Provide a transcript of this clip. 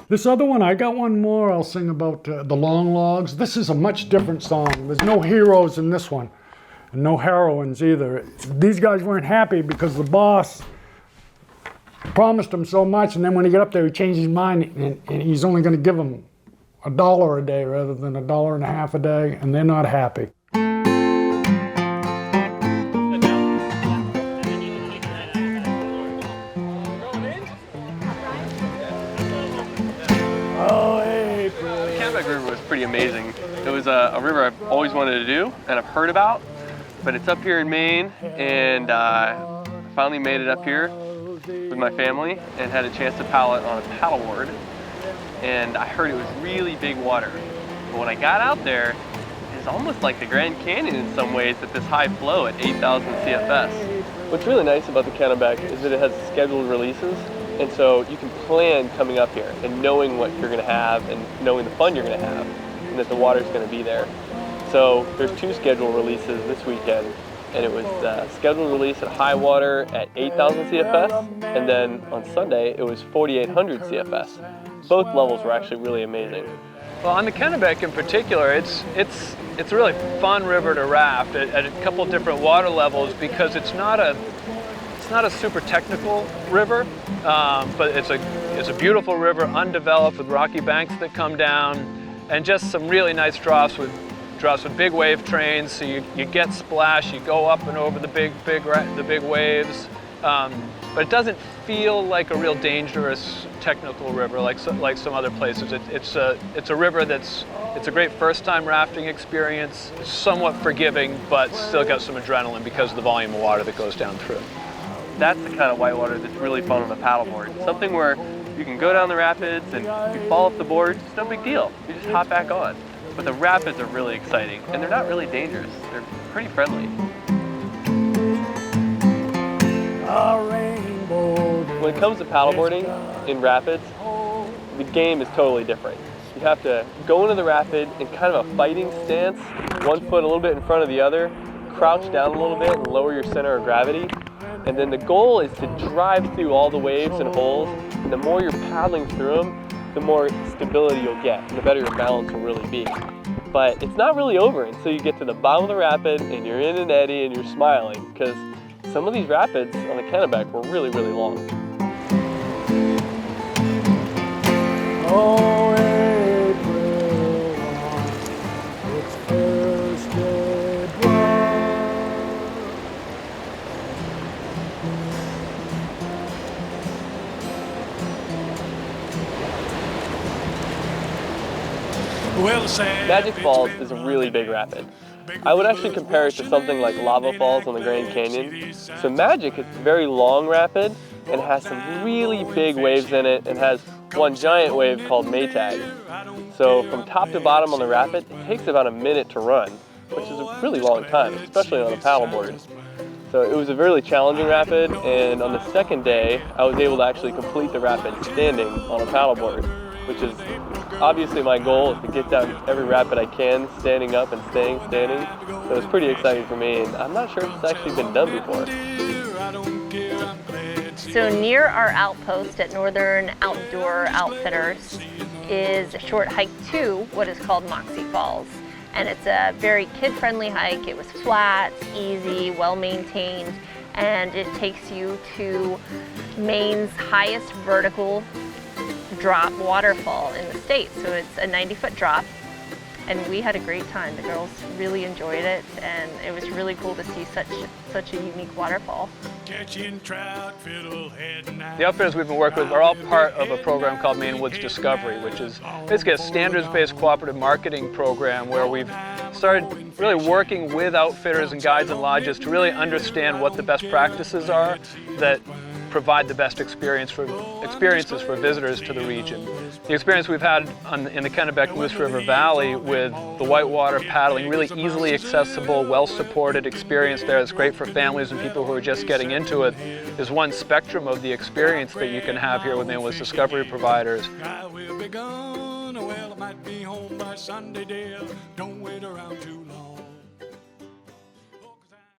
This other one, I got one more I'll sing about the long logs. This is a much different song. There's no heroes in this one, and no heroines either. These guys weren't happy because the boss promised them so much, and then when he got up there, he changed his mind, and he's only going to give them $1 a day rather than $1.50 a day, and they're not happy. Kennebec River was pretty amazing. It was a river I've always wanted to do and I've heard about, but it's up here in Maine, and I finally made it up here with my family and had a chance to paddle it on a paddleboard. And I heard it was really big water. But when I got out there, it's almost like the Grand Canyon in some ways at this high flow at 8,000 CFS. What's really nice about the Kennebec is that it has scheduled releases. And so you can plan coming up here and knowing what you're going to have and knowing the fun you're going to have and that the water's going to be there. So there's 2 scheduled releases this weekend, and it was scheduled release at high water at 8,000 CFS, and then on Sunday it was 4,800 CFS. Both levels were actually really amazing. Well, on the Kennebec in particular, it's a really fun river to raft at a couple different water levels because it's not a super technical river, but it's a beautiful river, undeveloped, with rocky banks that come down, and just some really nice troughs with big wave trains. So you get splash, you go up and over the big waves, but it doesn't feel like a real dangerous technical river like some other places. It's a river it's a great first-time rafting experience. It's somewhat forgiving, but still got some adrenaline because of the volume of water that goes down through. That's the kind of whitewater that's really fun on the paddleboard. Something where you can go down the rapids and you fall off the board, it's no big deal. You just hop back on. But the rapids are really exciting, and they're not really dangerous. They're pretty friendly. When it comes to paddleboarding in rapids, the game is totally different. You have to go into the rapid in kind of a fighting stance, one foot a little bit in front of the other, crouch down a little bit and lower your center of gravity. And then the goal is to drive through all the waves and holes, and the more you're paddling through them, the more stability you'll get, and the better your balance will really be. But it's not really over until you get to the bottom of the rapid and you're in an eddy and you're smiling, because some of these rapids on the Kennebec were really, really long. Oh, April, it's Thursday bright. Magic Falls is a really big rapid. I would actually compare it to something like Lava Falls on the Grand Canyon. So Magic is a very long rapid and has some really big waves in it and has one giant wave called Maytag. So from top to bottom on the rapid, it takes about a minute to run, which is a really long time, especially on a paddleboard. So it was a really challenging rapid, and on the second day, I was able to actually complete the rapid standing on a paddleboard, which is obviously my goal, is to get down every rapid I can, standing up and staying standing. So it was pretty exciting for me, and I'm not sure if it's actually been done before. So near our outpost at Northern Outdoor Outfitters is a short hike to what is called Moxie Falls. And it's a very kid-friendly hike. It was flat, easy, well-maintained, and it takes you to Maine's highest vertical drop waterfall in the state. So it's a 90-foot drop, and we had a great time. The girls really enjoyed it, and it was really cool to see such a unique waterfall. The outfitters we've been working with are all part of a program called Maine Woods Discovery, which is basically a standards-based cooperative marketing program where we've started really working with outfitters and guides and lodges to really understand what the best practices are that provide the best experiences for visitors to the region. The experience we've had in the Kennebec Moose River Valley with the whitewater paddling, really easily accessible, well-supported experience there. It's great for families and people who are just getting into it, is one spectrum of the experience that you can have here with Maine Woods Discovery providers. I will be gone, well, I might be home by Sunday, dear. Don't wait around too